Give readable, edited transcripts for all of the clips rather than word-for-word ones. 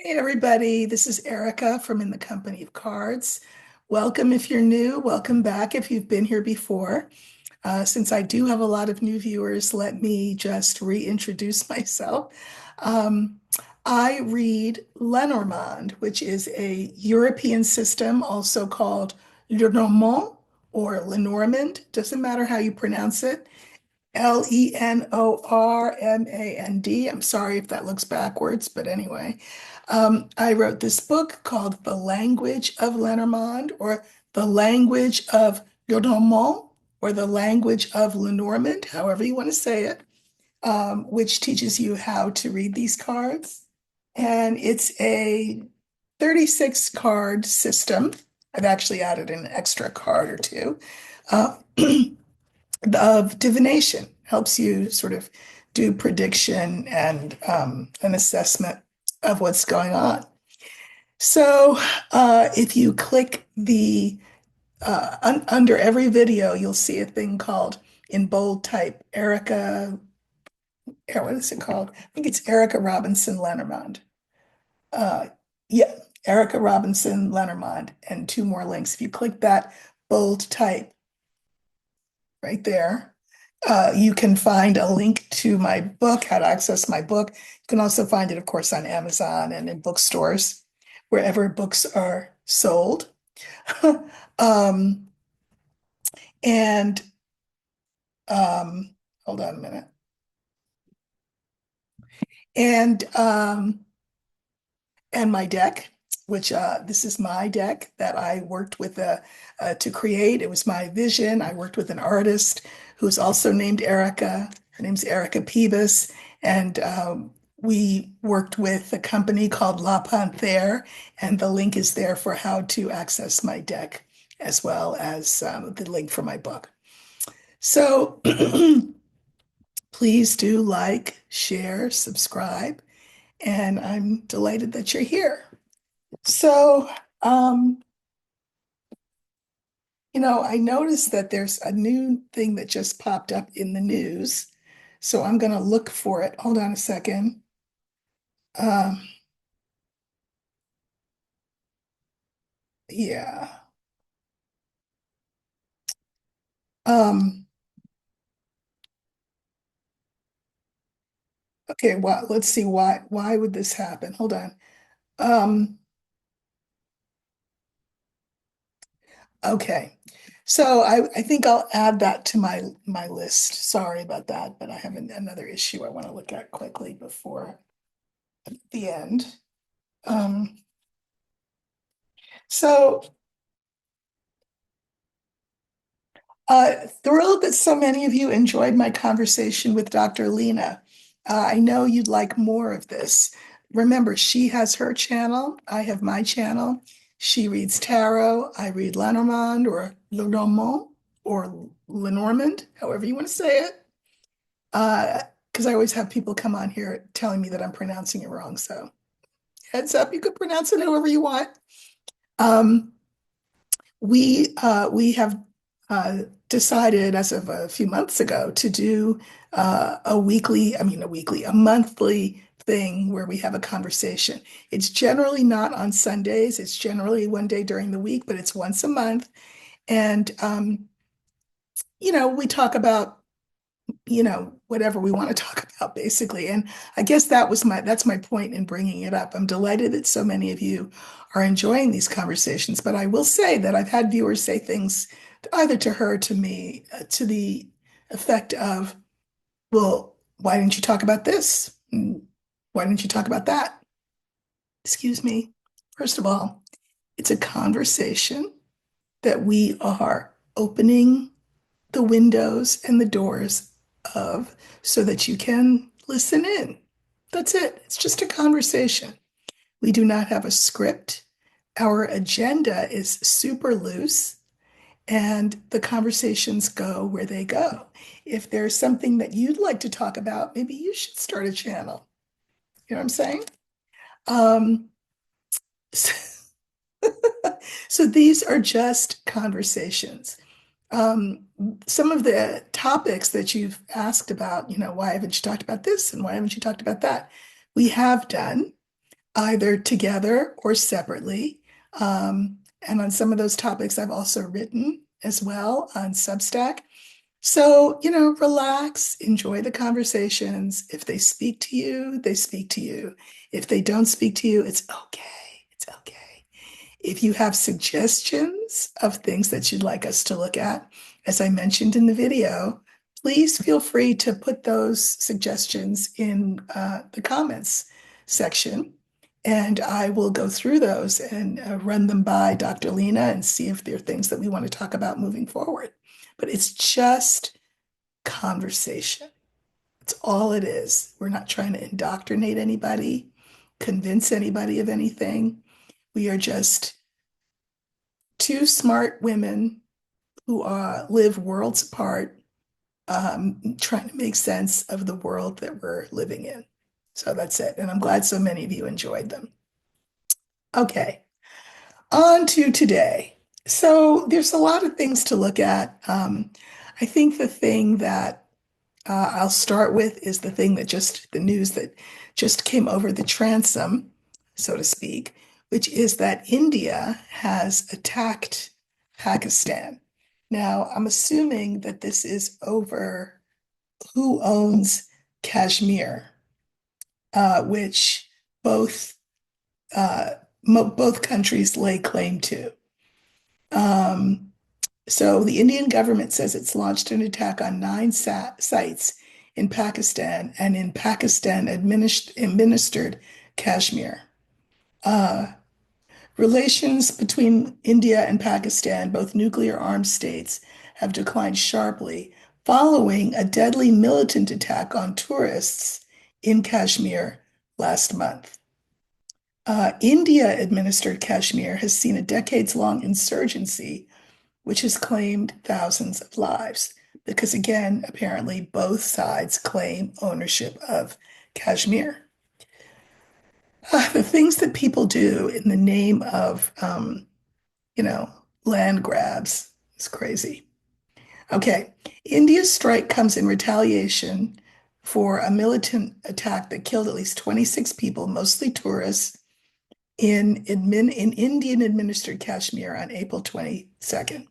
Hey everybody, this is Erica from In the Company of Cards. Welcome if you're new, welcome back if you've been here before. Since I do have a lot of new viewers, let me just reintroduce myself. Um, I read Lenormand, which is a European system, also called Lenormand or Lenormand, doesn't matter how you pronounce it. Lenormand. I'm sorry if that looks backwards, but anyway. I wrote this book called The Language of Lenormand, or The Language of Lenormand, or The Language of Lenormand, however you want to say it, which teaches you how to read these cards. And it's a 36 card system. I've actually added an extra card or two. Uh, of divination, helps you sort of do prediction and an assessment of what's going on. So if you click the under every video, you'll see a thing called in bold type Erica. What is it called? I think it's Erica Robinson Lenormand. Uh, yeah, Erica Robinson Lenormand, and two more links. If you click that bold type right there, you can find a link to my book, how to access my book. You can also find it, of course, on Amazon and in bookstores, wherever books are sold. Um, and hold on a minute. And and my deck, which this is my deck that I worked with to create. It was my vision. I worked with an artist who's also named Erica. Her name's Erica Pebas, and we worked with a company called La Panthère, and the link is there for how to access my deck, as well as the link for my book. So please do like, share, subscribe, and I'm delighted that you're here. So, um, I noticed that there's a new thing that just popped up in the news. So I'm going to look for it. Hold on a second. Um, yeah. Um, okay, let's see why would this happen? Hold on. Um, okay. So I think I'll add that to my list. Sorry about that, but I have another issue I want to look at quickly before the end. Um, so thrilled that so many of you enjoyed my conversation with Dr. Lena. I know you'd like more of this. Remember, she has her channel. I have my channel. She reads tarot. I read Lenormand or Lenormand or Lenormand, however you want to say it. Because I always have people come on here telling me that I'm pronouncing it wrong. So heads up, you could pronounce it however you want. Um, we have decided as of a few months ago to do a monthly thing where we have a conversation. It's generally not on Sundays. It's generally one day during the week, but it's once a month. And we talk about whatever we want to talk about basically. And I guess that's my point in bringing it up. I'm delighted that so many of you are enjoying these conversations, but I will say that I've had viewers say things either to her, to me, to the effect of, well, why didn't you talk about this? Why didn't you talk about that? Excuse me. First of all, it's a conversation that we are opening the windows and the doors of so that you can listen in. That's it. It's just a conversation. We do not have a script. Our agenda is super loose and the conversations go where they go. If there's something that you'd like to talk about, maybe you should start a channel. You know what I'm saying? Um, so, so these are just conversations. Um, some of the topics that you've asked about, why haven't you talked about this and why haven't you talked about that? We have done. either together or separately. And on some of those topics, I've also written as well on Substack. So, relax, enjoy the conversations. If they speak to you, they speak to you. If they don't speak to you, it's okay. It's okay. If you have suggestions of things that you'd like us to look at, as I mentioned in the video, please feel free to put those suggestions in the comments section. And I will go through those and run them by Dr. Lena and see if there are things that we want to talk about moving forward. But it's just conversation. It's all it is. We're not trying to indoctrinate anybody, convince anybody of anything. We are just two smart women who live worlds apart, trying to make sense of the world that we're living in. So that's it. And I'm glad so many of you enjoyed them. Okay, on to today. So there's a lot of things to look at. I think the thing that I'll start with is the news that just came over the transom, so to speak, which is that India has attacked Pakistan. Now, I'm assuming that this is over who owns Kashmir, which both uh, both countries lay claim to. Um, So the Indian government says it's launched an attack on nine sites in Pakistan and in Pakistan administered Kashmir. Uh, Relations between India and Pakistan, both nuclear armed states, have declined sharply following a deadly militant attack on tourists in Kashmir last month. India administered Kashmir has seen a decades-long insurgency which has claimed thousands of lives. Because again, apparently both sides claim ownership of Kashmir. The things that people do in the name of, you know, land grabs is crazy. Okay, India's strike comes in retaliation for a militant attack that killed at least 26 people, mostly tourists, in Indian administered Kashmir on April 22nd.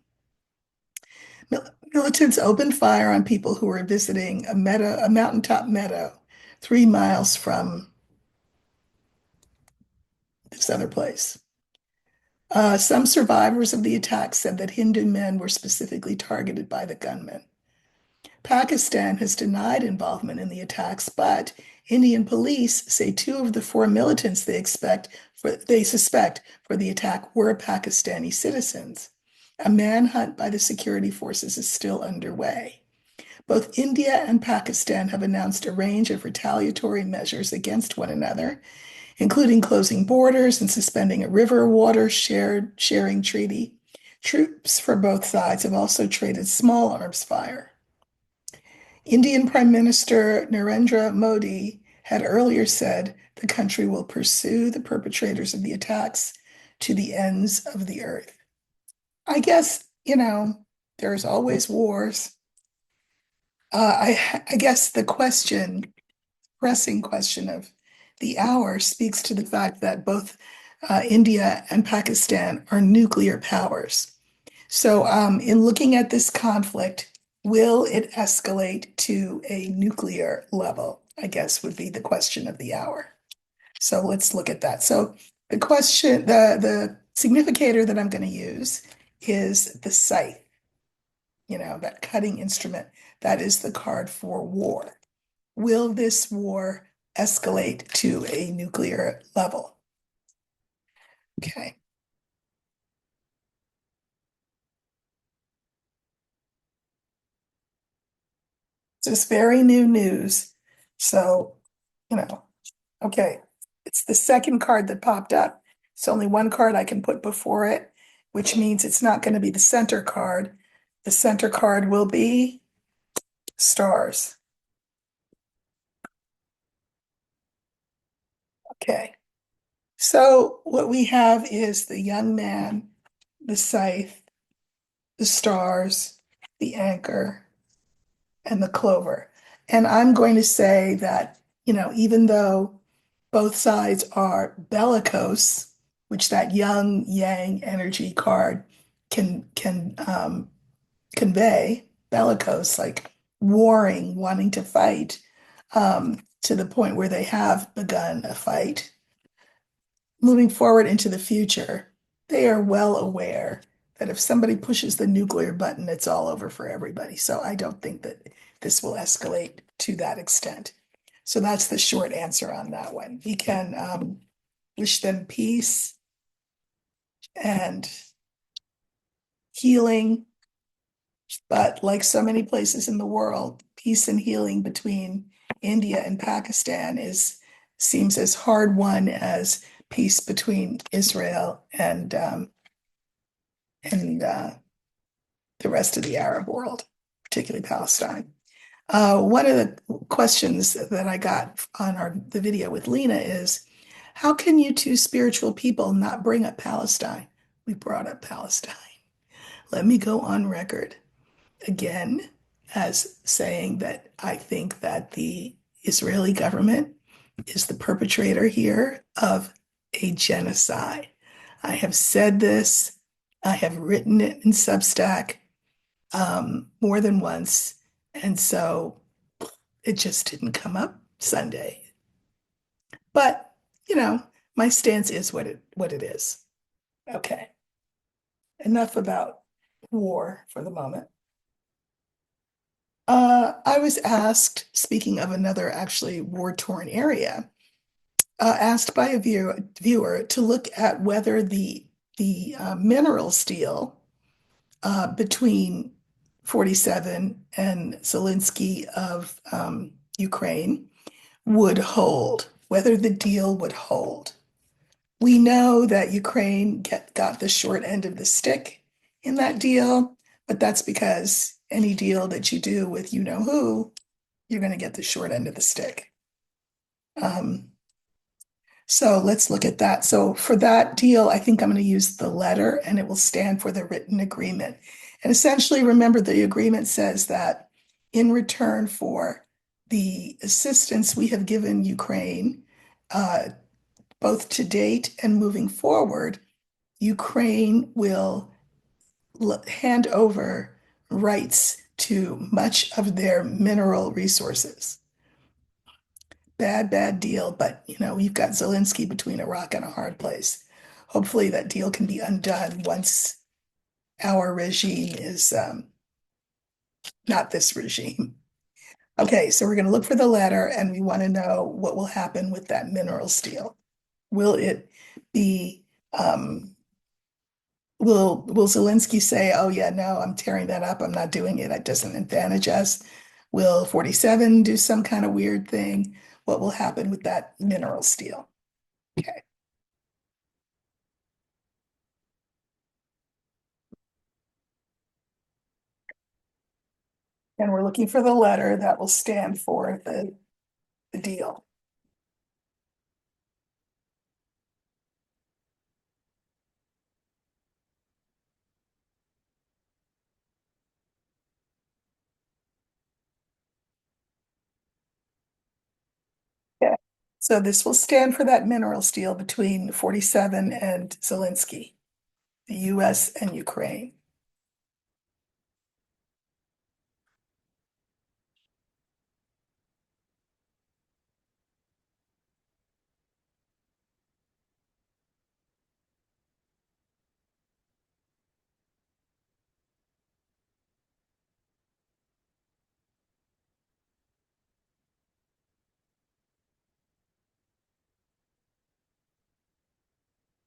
Militants opened fire on people who were visiting a mountaintop meadow 3 miles from this other place. Some survivors of the attack said that Hindu men were specifically targeted by the gunmen. Pakistan has denied involvement in the attacks, but Indian police say two of the four militants they suspect for the attack were Pakistani citizens. A manhunt by the security forces is still underway. Both India and Pakistan have announced a range of retaliatory measures against one another, including closing borders and suspending a river water sharing treaty. Troops for both sides have also traded small arms fire. Indian Prime Minister Narendra Modi had earlier said the country will pursue the perpetrators of the attacks to the ends of the earth. I guess, there's always wars. I guess the pressing question of the hour speaks to the fact that both India and Pakistan are nuclear powers. So, in looking at this conflict, will it escalate to a nuclear level? I guess would be the question of the hour. So let's look at that. So the significator that I'm going to use is the scythe, that cutting instrument. That is the card for war. Will this war escalate to a nuclear level? Okay. This is very new news. So, okay. It's the second card that popped up. It's only one card I can put before it, which means it's not going to be the center card. The center card will be stars. Okay. So what we have is the young man, the scythe, the stars, the anchor, and the clover. And I'm going to say that, even though Both sides are bellicose, which that Young Yang energy card can convey. Bellicose, like warring, wanting to fight, to the point where they have begun a fight. Moving forward into the future, they are well aware that if somebody pushes the nuclear button, it's all over for everybody. So I don't think that this will escalate to that extent. So that's the short answer on that one. We can wish them peace and healing, but like so many places in the world, peace and healing between India and Pakistan is seems as hard won as peace between Israel and the rest of the Arab world, particularly Palestine. One of the questions that I got on the video with Lena is, how can you two spiritual people not bring up Palestine? We brought up Palestine. Let me go on record again as saying that I think that the Israeli government is the perpetrator here of a genocide. I have said this, I have written it in Substack more than once, and so it just didn't come up Sunday. But, you know, my stance is what it is. Okay, enough about war for the moment. I was asked, speaking of another actually war-torn area, asked by a viewer to look at whether the mineral steel between 47 and Zelensky of Ukraine would hold, whether the deal would hold. We know that Ukraine got the short end of the stick in that deal, but that's because any deal that you do with you know who, you're going to get the short end of the stick. Um, so let's look at that. So for that deal, I think I'm going to use the letter and it will stand for the written agreement. And essentially, remember, the agreement says that in return for the assistance we have given Ukraine, uh, both to date and moving forward, Ukraine will hand over rights to much of their mineral resources. Bad, bad deal, but you know, you've got Zelensky between a rock and a hard place. Hopefully that deal can be undone once our regime is not this regime. Okay, so we're going to look for the letter and we want to know what will happen with that mineral steel. Will it be will Zelensky say, "Oh yeah, no, I'm tearing that up. I'm not doing it. It doesn't advantage us." Will 47 do some kind of weird thing? What will happen with that mineral steel? Okay. And we're looking for the letter that will stand for the deal. Okay. So this will stand for that mineral steel between 47 and Zelensky, the US and Ukraine.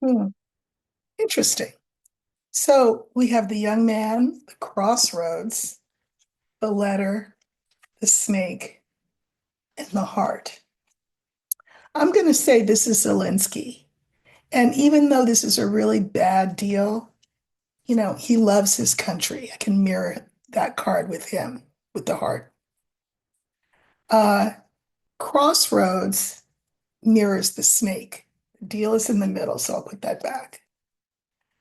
Hmm. Interesting. So we have the young man, the crossroads, the letter, the snake, and the heart. I'm going to say this is Zelensky. And even though this is a really bad deal, you know, he loves his country. I can mirror that card with him, with the heart. Uh, Crossroads mirrors the snake. The deal is in the middle, so I'll put that back.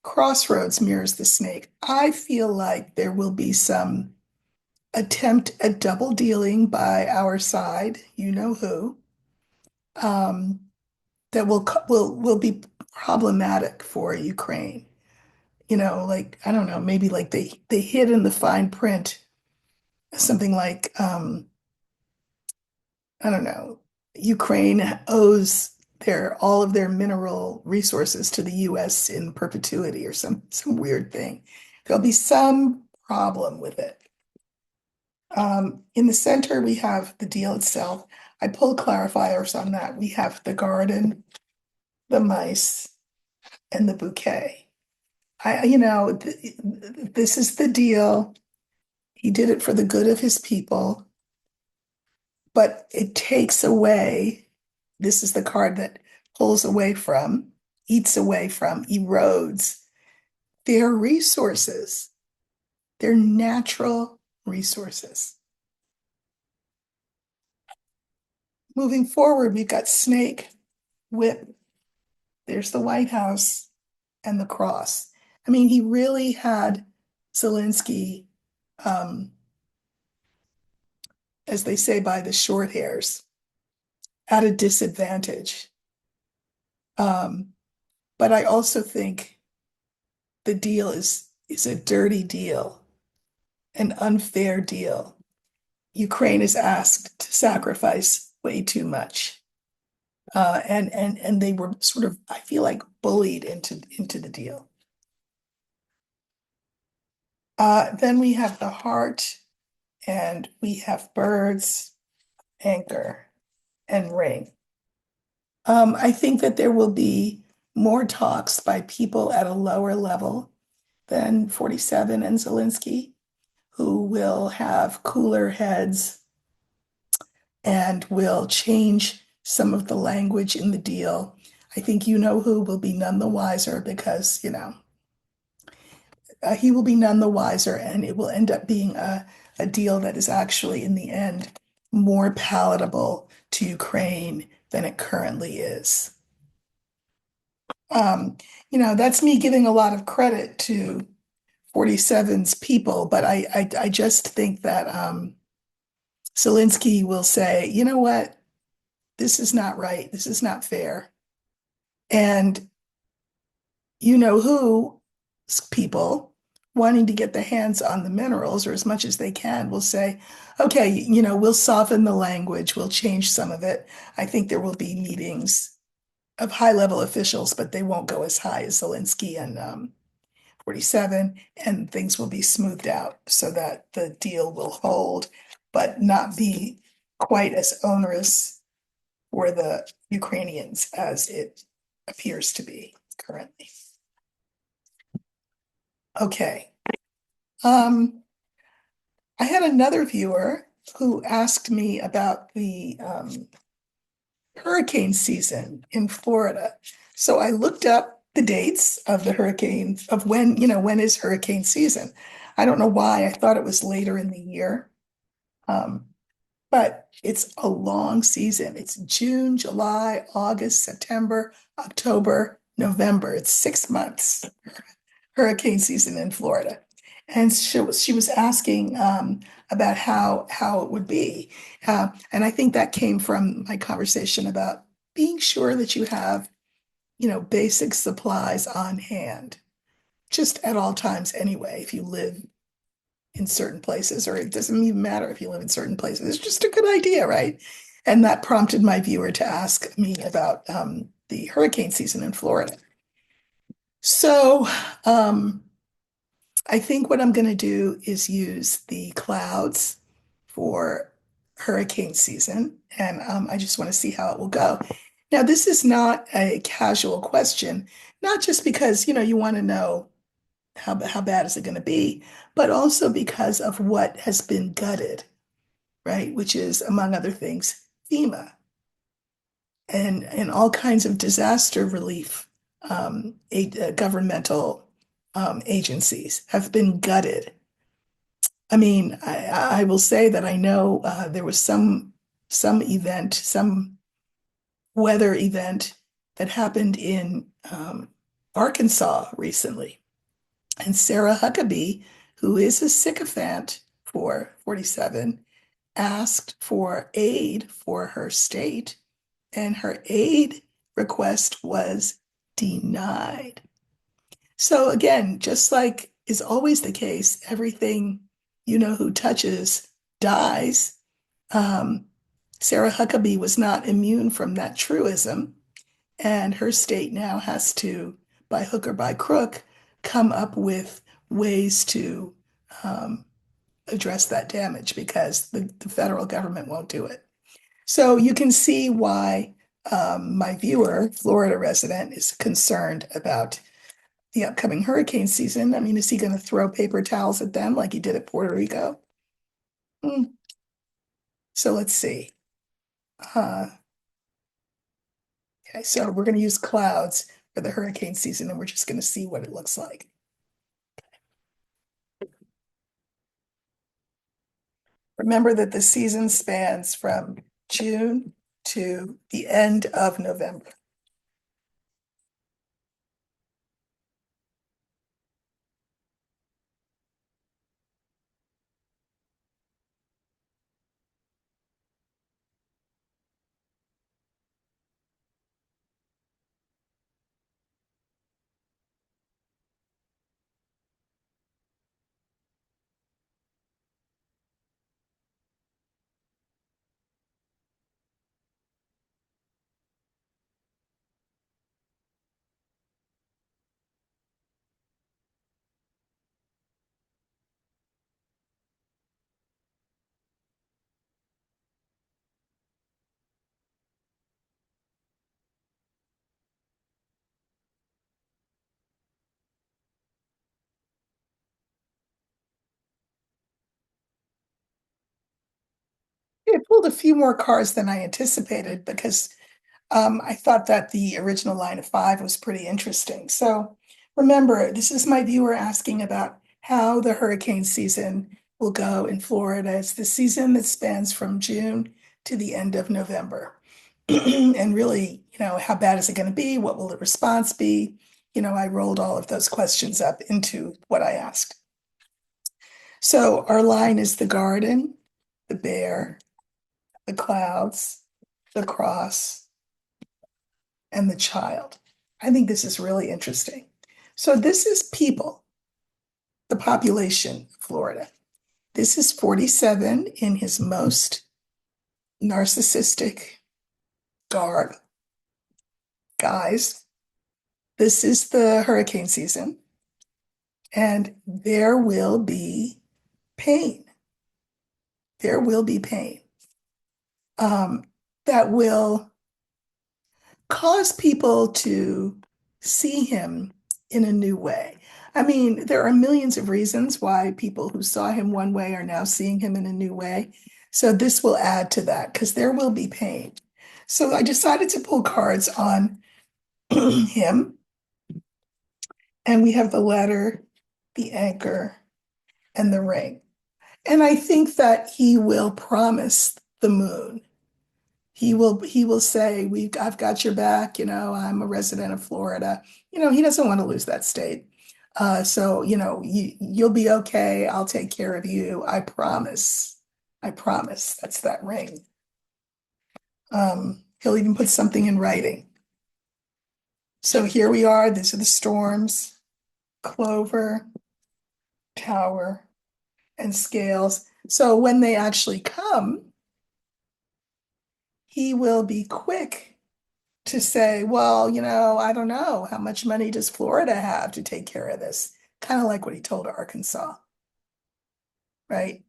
Crossroads mirrors the snake. I feel like there will be some attempt at double dealing by our side, you know who. Um, that will be problematic for Ukraine. Like I don't know, maybe like they hid in the fine print something like I don't know, Ukraine owes their all of their mineral resources to the US in perpetuity or some weird thing. There'll be some problem with it. In the center, we have the deal itself. I pulled clarifiers on that. We have the garden, the mice, and the bouquet. This is the deal. He did it for the good of his people, but it takes away. This is the card that pulls away from, eats away from, erodes their resources, their natural resources. Moving forward, we've got snake, whip, there's the White House, and the cross. I mean, he really had Zelensky, um, as they say, by the short hairs, at a disadvantage. Um, but I also think the deal is a dirty deal, an unfair deal. Ukraine is asked to sacrifice way too much. And they were sort of, I feel like, bullied into the deal. Then we have the heart, and we have birds, anchor, and ring. I think that there will be more talks by people at a lower level than 47 and Zelensky, who will have cooler heads and will change some of the language in the deal. I think you know who will be none the wiser because, he will be none the wiser, and it will end up being a deal that is actually, in the end, more palatable to Ukraine than it currently is. Um, that's me giving a lot of credit to 47's people, but I just think that Zelensky will say, you know what, this is not right, this is not fair. And you know who people wanting to get the hands on the minerals or as much as they can will say, okay, we'll soften the language, we'll change some of it. I think there will be meetings of high level officials, but they won't go as high as Zelensky and 47, and things will be smoothed out so that the deal will hold, but not be quite as onerous for the Ukrainians as it appears to be currently. Okay. I had another viewer who asked me about the hurricane season in Florida. So I looked up the dates of the hurricane, of when is hurricane season. I don't know why. I thought it was later in the year. Um, but it's a long season. It's June, July, August, September, October, November. It's 6 months, hurricane season in Florida. And she was asking about how it would be. And I think that came from my conversation about being sure that you have, basic supplies on hand, just at all times anyway, if you live in certain places, or it doesn't even matter if you live in certain places. It's just a good idea, right? And that prompted my viewer to ask me about the hurricane season in Florida. So I think what I'm going to do is use the clouds for hurricane season, and I just want to see how it will go. Now, this is not a casual question, not just because, you want to know how bad is it going to be, but also because of what has been gutted, right? Which is, among other things, FEMA and all kinds of disaster relief governmental agencies have been gutted. I mean, I will say that I know there was some event, some weather event that happened in Arkansas recently. And Sarah Huckabee, who is a sycophant for 47, asked for aid for her state, and her aid request was denied. So again, just like is always the case, everything you know who touches dies. Um, Sarah Huckabee was not immune from that truism, and her state now has to, by hook or by crook, come up with ways to um, address that damage because the federal government won't do it. So you can see why my viewer, Florida resident, is concerned about the upcoming hurricane season. I mean, is he going to throw paper towels at them like he did at Puerto Rico? Hmm. So let's see. Uh, okay, so we're going to use clouds for the hurricane season, and we're just going to see what it looks like. Remember that the season spans from June to the end of November. It pulled a few more cards than I anticipated because I thought that the original line of five was pretty interesting. So remember, this is my viewer asking about how the hurricane season will go in Florida. It's the season that spans from June to the end of November. And really, you know, how bad is it going to be? What will the response be? You know, I rolled all of those questions up into what I asked. So our line is the garden, the bear, the clouds, the cross, and the child. I think this is really interesting. So this is people, the population of Florida. This is 47 in his most narcissistic garb. Guys, this is the hurricane season, and there will be pain. There will be pain that will cause people to see him in a new way. I mean, there are millions of reasons why people who saw him one way are now seeing him in a new way. So this will add to that because there will be pain. So I decided to pull cards on him, and we have the letter, the anchor, and the ring. And I think that he will promise the moon. He will say, I've got your back, you know, I'm a resident of Florida. You know, he doesn't want to lose that state. So, you know, you'll be okay. I'll take care of you. I promise. I promise. That's that ring. He'll even put something in writing. So here we are. These are the storms, clover, tower, and scales. So when they actually come, he will be quick to say, well, you know, I don't know, how much money does Florida have to take care of this? Kind of like what he told Arkansas, right?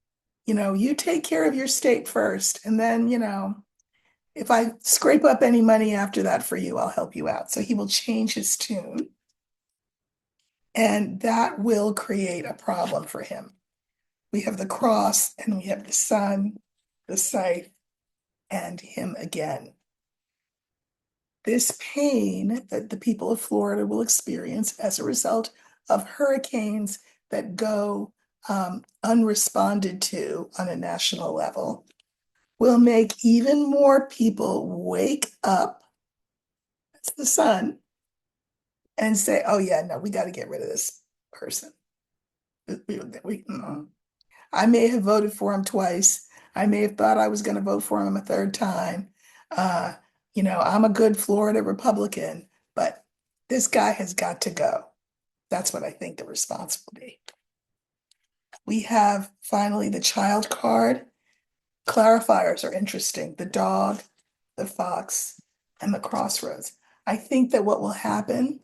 You know, you take care of your state first, and then, you know, if I scrape up any money after that for you, I'll help you out. So he will change his tune, and that will create a problem for him. We have the cross, and we have the sun, the scythe, and him again. This pain that the people of Florida will experience as a result of hurricanes that go unresponded to on a national level will make even more people wake up, that's the sun, and say, oh yeah, no, we got to get rid of this person. I may have voted for him twice. I may have thought I was going to vote for him a third time. Uh, I'm a good Florida Republican, but this guy has got to go. That's what I think the response will be. We have finally the child card. Clarifiers are interesting. The dog, the fox, and the crossroads. I think that what will happen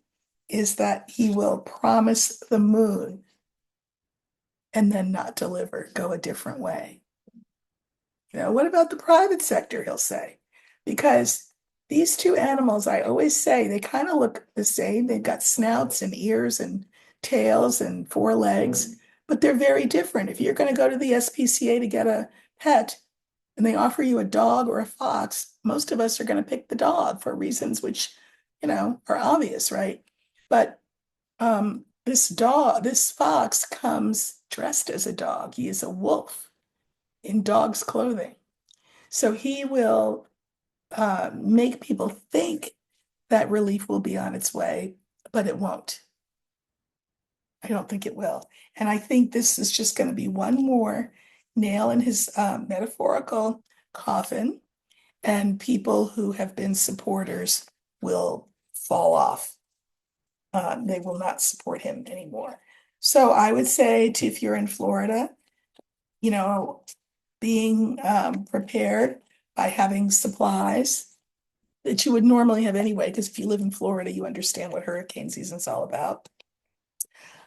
is that he will promise the moon and then not deliver, go a different way. What about the private sector, he'll say? Because these two animals, I always say, they kind of look the same. They've got snouts and ears and tails and four legs, but they're very different. If you're going to go to the SPCA to get a pet and they offer you a dog or a fox, most of us are going to pick the dog for reasons which, are obvious, right? But this fox comes dressed as a dog. He is a wolf in dog's clothing. So he will make people think that relief will be on its way, but it won't. I don't think it will. And I think this is just going to be one more nail in his metaphorical coffin, and people who have been supporters will fall off. They will not support him anymore. So I would say if you're in Florida, you know, being prepared by having supplies that you would normally have anyway, because if you live in Florida, you understand what hurricane season is all about.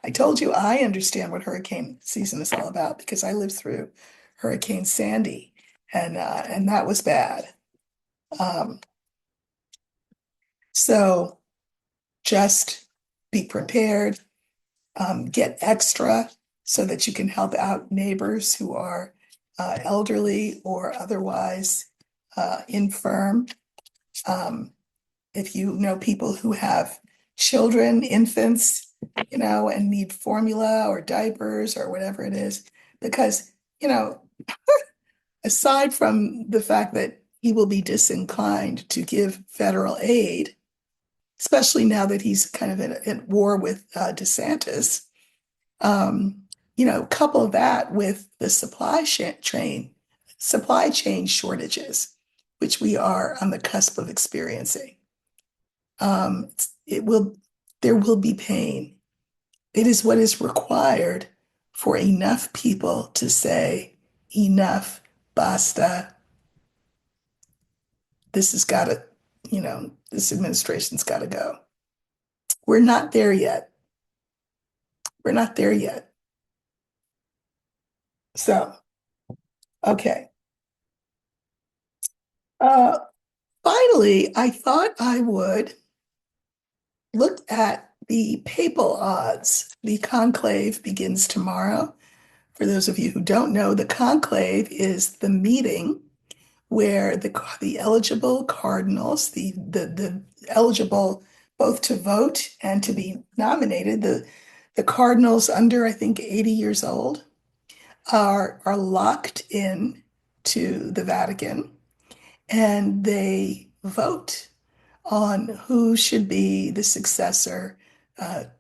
I told you I understand what hurricane season is all about because I lived through Hurricane Sandy, and that was bad. Um, so just be prepared, get extra so that you can help out neighbors who are elderly or otherwise infirm. If you know people who have children, infants, and need formula or diapers or whatever it is, because, aside from the fact that he will be disinclined to give federal aid, especially now that he's kind of at war with DeSantis, couple that with the supply chain shortages, which we are on the cusp of experiencing. Um, it will, there will be pain. It is what is required for enough people to say, enough, basta. This has got to, this administration's got to go. We're not there yet. We're not there yet. So, okay. Uh, Finally, I thought I would look at the papal odds. The conclave begins tomorrow. For those of you who don't know, the conclave is the meeting where the eligible cardinals, the eligible both to vote and to be nominated, the cardinals under, I think, 80 years old are locked in to the Vatican, and they vote on who should be the successor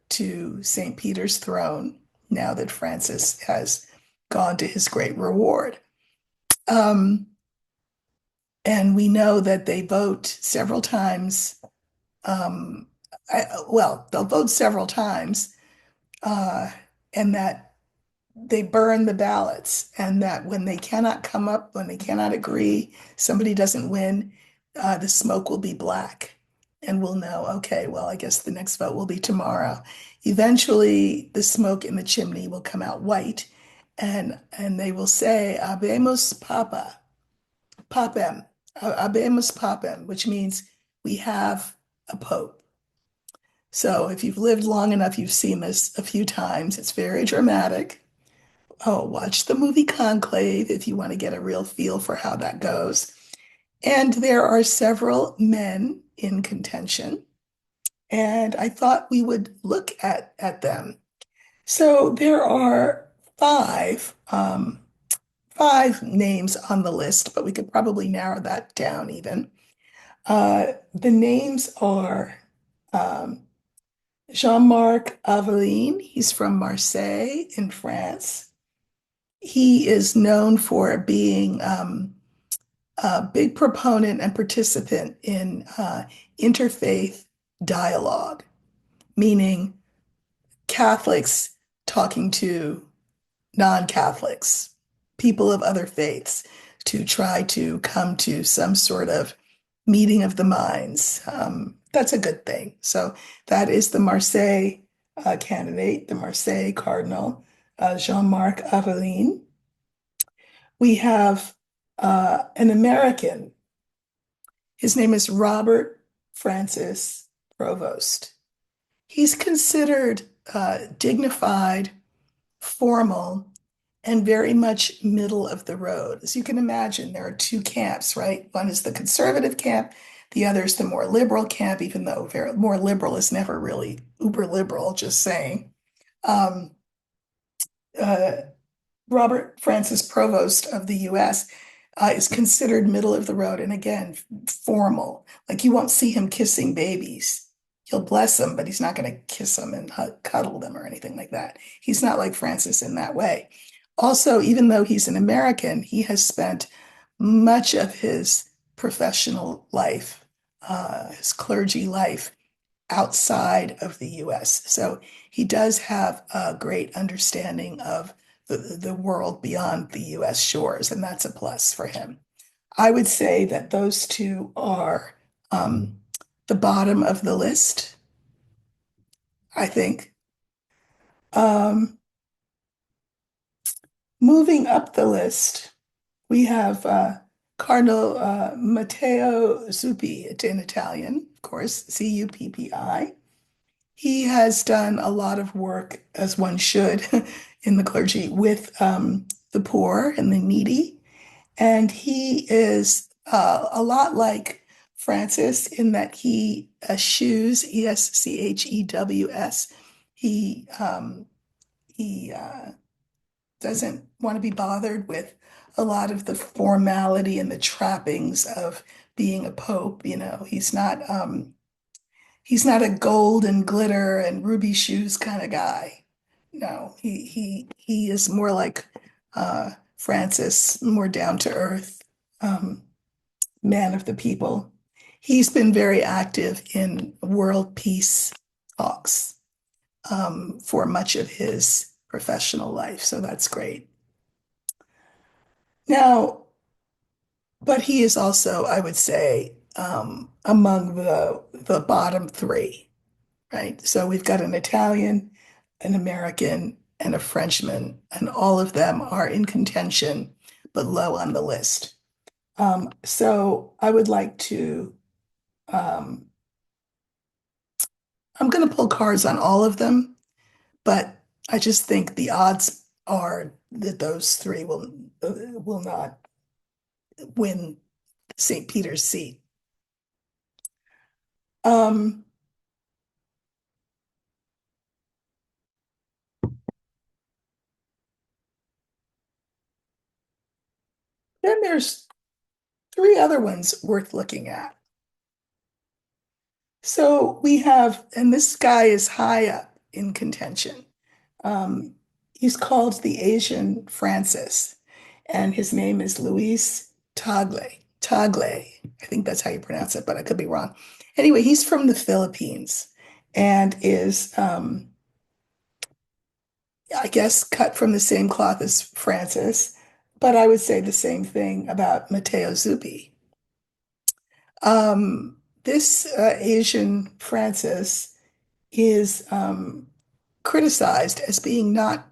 to St. Peter's throne now that Francis has gone to his great reward. Um, and we know that they vote several times. Um, they'll vote several times, uh, and that they burn the ballots, and that when they cannot agree, somebody doesn't win, the smoke will be black. And we'll know, okay, well, I guess the next vote will be tomorrow. Eventually, the smoke in the chimney will come out white, and they will say, Habemus Papa, Papem, Habemus Papem, which means we have a pope. So if you've lived long enough, you've seen this a few times. It's very dramatic. Oh, watch the movie Conclave if you want to get a real feel for how that goes. And there are several men in contention, and I thought we would look at them. So there are five names on the list, but we could probably narrow that down even. The names are um, Jean-Marc Aveline. He's from Marseille in France. He is known for being a big proponent and participant in interfaith dialogue, meaning Catholics talking to non-Catholics, people of other faiths, to try to come to some sort of meeting of the minds. That's a good thing. So that is the Marseille candidate, the Marseille Cardinal, Jean-Marc Aveline. We have an American. His name is Robert Francis Provost. He's considered dignified, formal, and very much middle of the road. As you can imagine, there are two camps, right? One is the conservative camp, the other is the more liberal camp, even though more liberal is never really uber liberal, just saying. Um, uh, Robert Francis Provost of the US is considered middle of the road and again, formal. Like you won't see him kissing babies. He'll bless them, but he's not going to kiss them and cuddle them or anything like that. He's not like Francis in that way. Also, even though he's an American, he has spent much of his professional life, his clergy life, outside of the US. So he does have a great understanding of the world beyond the US shores, and that's a plus for him. I would say that those two are um, the bottom of the list, I think. Um, Moving up the list, we have Cardinal Matteo Zuppi in Italian, of course, Cuppi. He has done a lot of work, as one should, in the clergy with the poor and the needy. And he is a lot like Francis in that he eschews, Eschews. He he doesn't want to be bothered with a lot of the formality and the trappings of being a pope. You know, he's not a gold and glitter and ruby shoes kind of guy. No, he is more like Francis, more down to earth, um, man of the people. He's been very active in world peace talks for much of his professional life, so that's great. Now, but he is also, I would say, among the bottom three. Right? So we've got an Italian, an American, and a Frenchman, and all of them are in contention, but low on the list. So I would like to, um, I'm going to pull cards on all of them, but I just think the odds are that those three will not win St. Peter's seat. Um, then there's three other ones worth looking at. So we have, and this guy is high up in contention. Um, he's called the Asian Francis, and his name is Luis Tagle. Tagle, I think that's how you pronounce it, but I could be wrong. Anyway, he's from the Philippines and is, I guess, cut from the same cloth as Francis, but I would say the same thing about Matteo Zuppi. This Asian Francis is criticized as being not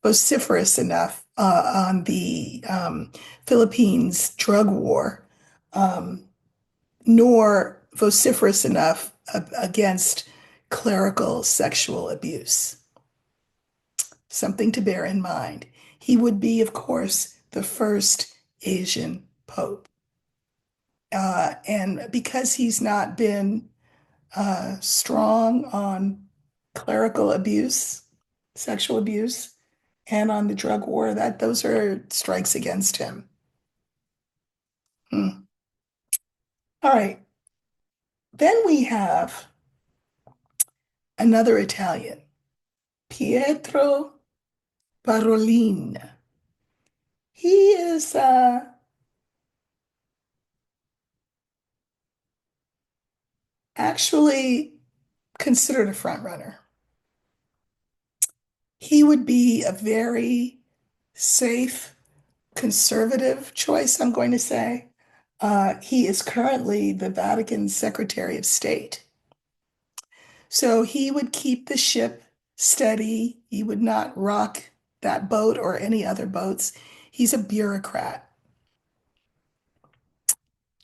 vociferous enough on the Philippines drug war, um, nor vociferous enough against clerical sexual abuse. Something to bear in mind. He would be, of course, the first Asian pope. And because he's not been strong on clerical abuse, sexual abuse, and on the drug war, that those are strikes against him. Hmm. All right. Then we have another Italian, Pietro Parolin. He is actually considered a front runner. He would be a very safe, conservative choice, I'm going to say. He is currently the Vatican Secretary of State. So he would keep the ship steady. He would not rock that boat or any other boats. He's a bureaucrat,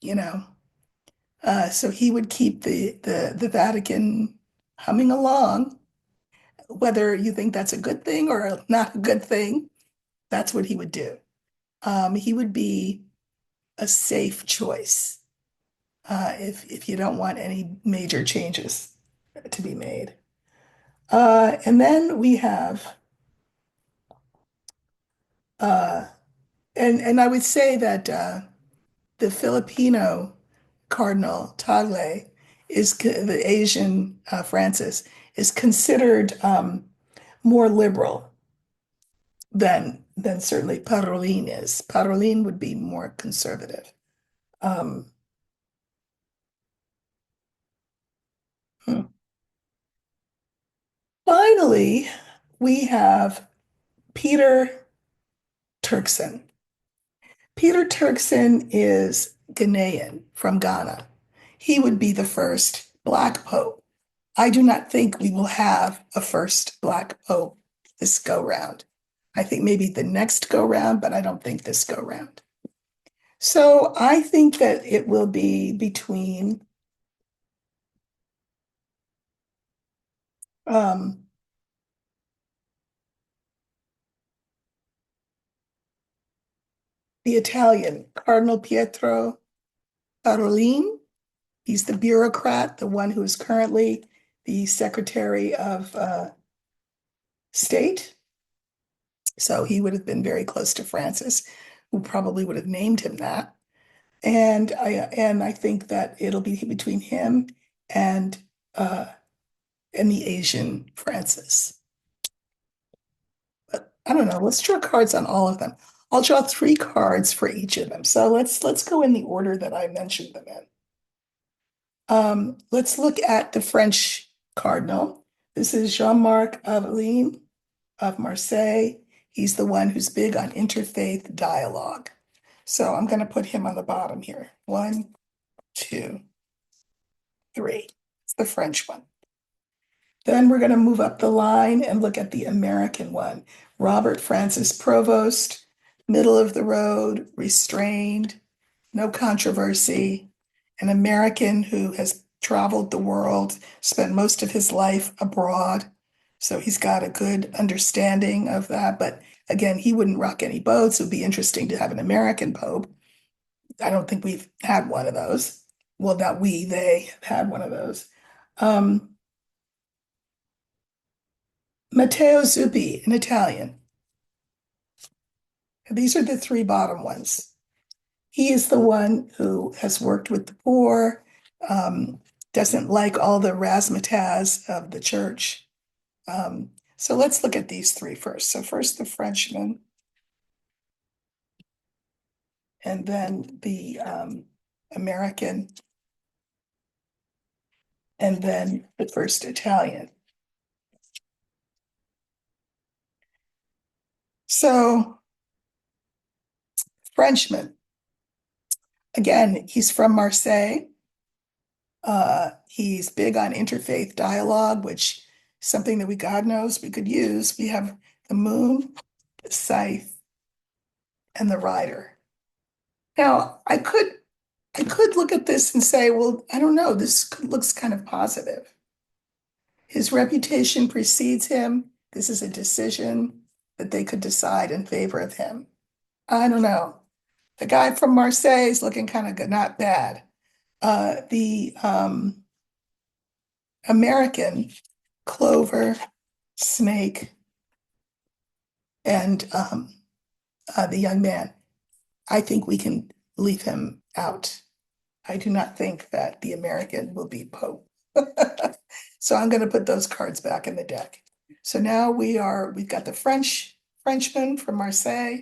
you know. So he would keep the Vatican humming along. Whether you think that's a good thing or not a good thing, that's what he would do. He would be a safe choice if you don't want any major changes to be made. And then we have, uh, and I would say that the Filipino Cardinal Tagle the Asian Francis is considered more liberal than certainly Parolin is. Parolin would be more conservative. Um, hmm. Finally, we have Peter Turkson. Peter Turkson is Ghanaian from Ghana. He would be the first Black Pope. I do not think we will have a first Black Pope this go round. I think maybe the next go round, but I don't think this go round. So I think that it will be between um, the Italian Cardinal Pietro Parolin. He's the bureaucrat, the one who is currently the Secretary of State. So he would have been very close to Francis, who probably would have named him that. And I think that it'll be between him and uh, and the Asian Francis. But I don't know. Let's draw cards on all of them. I'll draw three cards for each of them. So let's go in the order that I mentioned them in. Let's look at the French cardinal. This is Jean-Marc Aveline of Marseille. He's the one who's big on interfaith dialogue. So I'm going to put him on the bottom here. One, two, three. It's the French one. Then we're going to move up the line and look at the American one. Robert Francis Provost, middle of the road, restrained, no controversy, an American who has traveled the world, spent most of his life abroad. So he's got a good understanding of that. But again, he wouldn't rock any boats. It would be interesting to have an American Pope. I don't think we've had one of those. Well, not we, they had one of those. Um, Matteo Zuppi in Italian. These are the three bottom ones. He is the one who has worked with the poor, doesn't like all the razzmatazz of the church. So let's look at these three first. So first the Frenchman, and then the American, and then the first Italian. So Frenchman, again, he's from Marseille. He's big on interfaith dialogue, which is something that God knows we could use. We have the moon, the scythe, and the rider. Now, I could look at this and say, well, I don't know, looks kind of positive. His reputation precedes him. This is a decision that they could decide in favor of him. I don't know. The guy from Marseille is looking kind of good, not bad. The American, Clover, Snake, and the young man, I think we can leave him out. I do not think that the American will be Pope. So I'm going to put those cards back in the deck. So now we've got the Frenchman from Marseille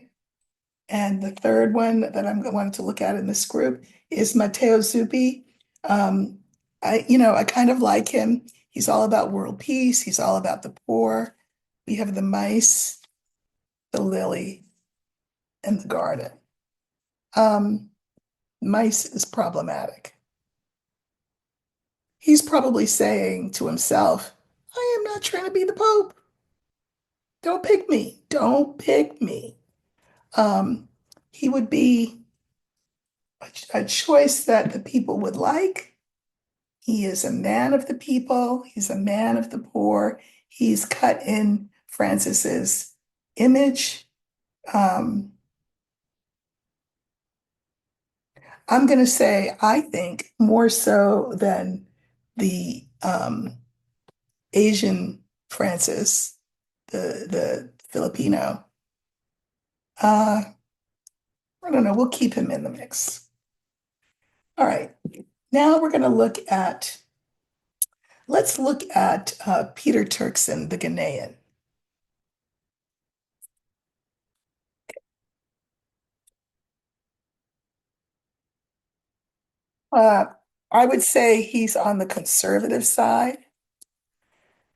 And the third one that I'm wanting to look at in this group is Matteo Zuppi. Um, I kind of like him. He's all about world peace. He's all about the poor. We have the mice, the lily, and the garden. Um, Mice is problematic. He's probably saying to himself, I am not trying to be the Pope. Don't pick me. Don't pick me. Um, he would be a choice that the people would like. He is a man of the people. He's a man of the poor. He's cut in Francis's image. Um, I'm going to say, I think more so than the Asian Francis, the Filipino. Uh, I don't know. We'll keep him in the mix. All right. Now we're going to let's look at Peter Turkson, the Ghanaian. Uh, I would say he's on the conservative side.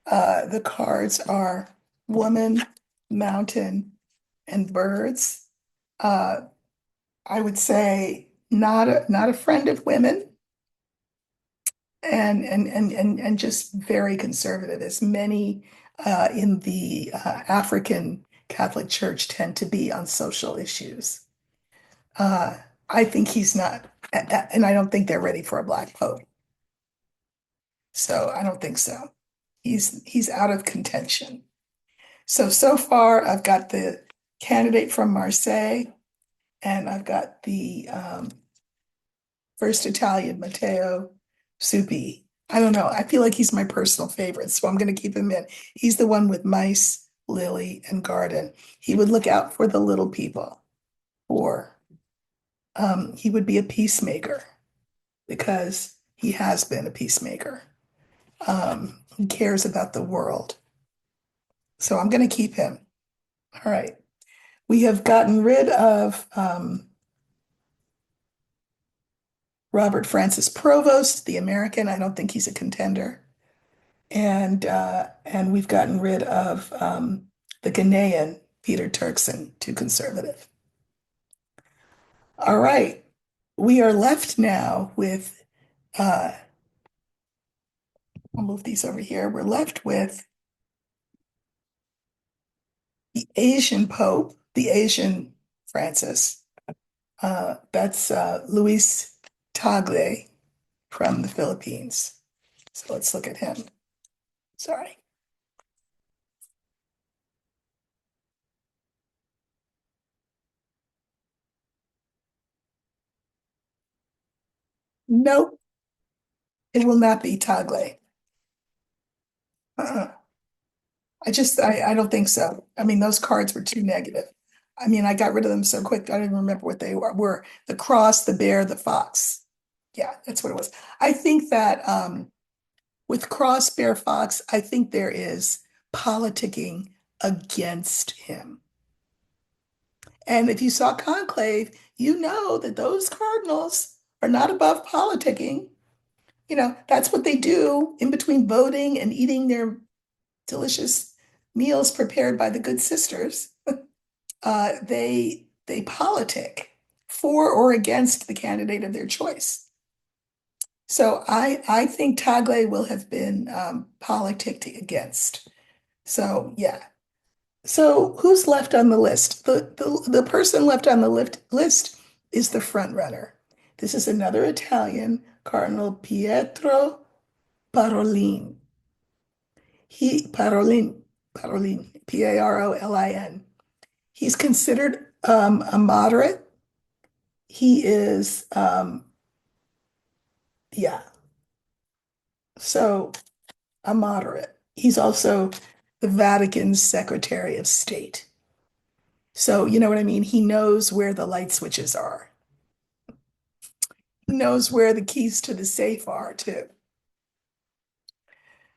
The cards are woman, mountain, and birds. Uh, I would say not a friend of women and just very conservative, as many in the African Catholic Church tend to be on social issues. Uh, I think he's not at that, and I don't think they're ready for a black pope. So I don't think so. He's out of contention. So far I've got the candidate from Marseille, and I've got the first Italian, Matteo Suppi. I don't know. I feel like he's my personal favorite, so I'm going to keep him in. He's the one with mice, lily, and garden. He would look out for the little people, or he would be a peacemaker because he has been a peacemaker. He cares about the world. So I'm going to keep him. All right. We have gotten rid of Robert Francis Provost, the American. I don't think he's a contender. And we've gotten rid of the Ghanaian, Peter Turkson, too conservative. All right. We are left now with, I'll move these over here. We're left with the Asian Pope, the Asian Francis. That's Luis Tagle from the Philippines. So let's look at him. Sorry. Nope, it will not be Tagle. Uh-uh. I don't think so. I mean, those cards were too negative. I mean, I got rid of them so quick, I don't even remember what they were. The cross, the bear, the fox. Yeah, that's what it was. I think that with cross, bear, fox, I think there is politicking against him. And if you saw Conclave, you know that those cardinals are not above politicking. That's what they do in between voting and eating their delicious meals prepared by the good sisters. They politic for or against the candidate of their choice. So I think Tagle will have been politicked against. So yeah. So who's left on the list? The person left on the list is the front runner. This is another Italian, Cardinal Pietro Parolin. Parolin, Parolin. He's considered a moderate. He is, yeah, so a moderate. He's also the Vatican's Secretary of State. So, you know what I mean? He knows where the light switches are. He knows where the keys to the safe are too.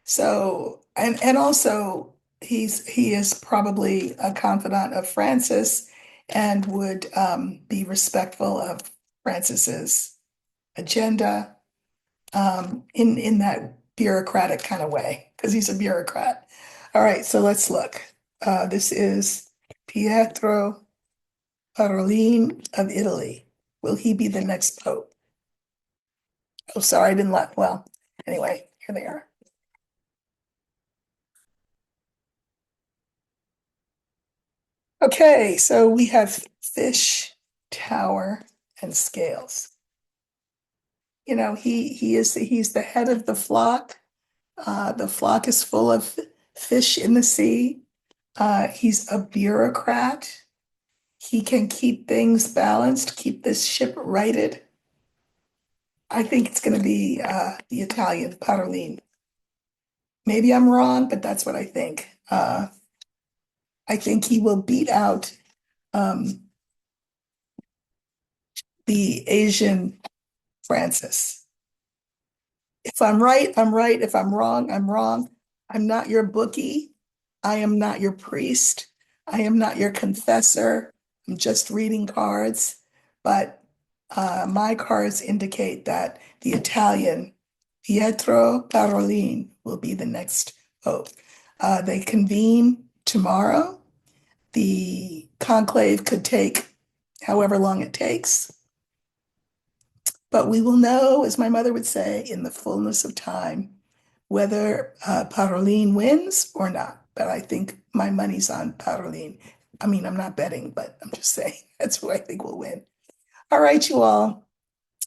So, and also he is probably a confidant of Francis, and would be respectful of Francis's agenda in that bureaucratic kind of way, because he's a bureaucrat. All right, so let's look. This is Pietro Parolin of Italy. Will he be the next pope? Oh, sorry, I didn't let, well, anyway, here they are. Okay, so we have fish, tower, and scales. You know, he's the head of the flock. The flock is full of fish in the sea. He's a bureaucrat. He can keep things balanced, keep this ship righted. I think it's going to be the Italian, Parolin. Maybe I'm wrong, but that's what I think. I think he will beat out um, the Asian Francis. If I'm right, I'm right. If I'm wrong, I'm wrong. I'm not your bookie. I am not your priest. I am not your confessor. I'm just reading cards. But my cards indicate that the Italian Pietro Parolin will be the next pope. They convene tomorrow. The conclave could take however long it takes. But we will know, as my mother would say, in the fullness of time, whether Parolin wins or not. But I think my money's on Parolin. I mean, I'm not betting, but I'm just saying that's who I think will win. All right, you all.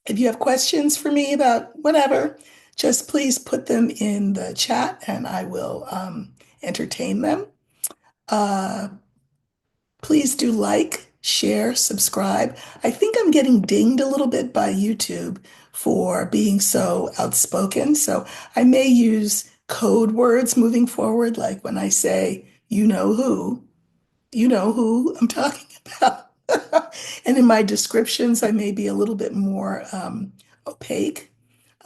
If you have questions for me about whatever, just please put them in the chat and I will entertain them. Uh, Please do like, share, subscribe. I think I'm getting dinged a little bit by YouTube for being so outspoken. So I may use code words moving forward, like when I say, you know who I'm talking about. And in my descriptions, I may be a little bit more opaque.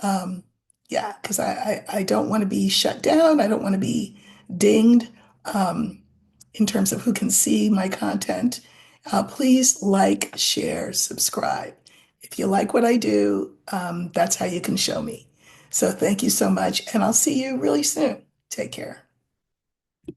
Um, yeah, because I don't want to be shut down. I don't want to be dinged in terms of who can see my content. Please like, share, subscribe. If you like what I do, that's how you can show me. So thank you so much, and I'll see you really soon. Take care.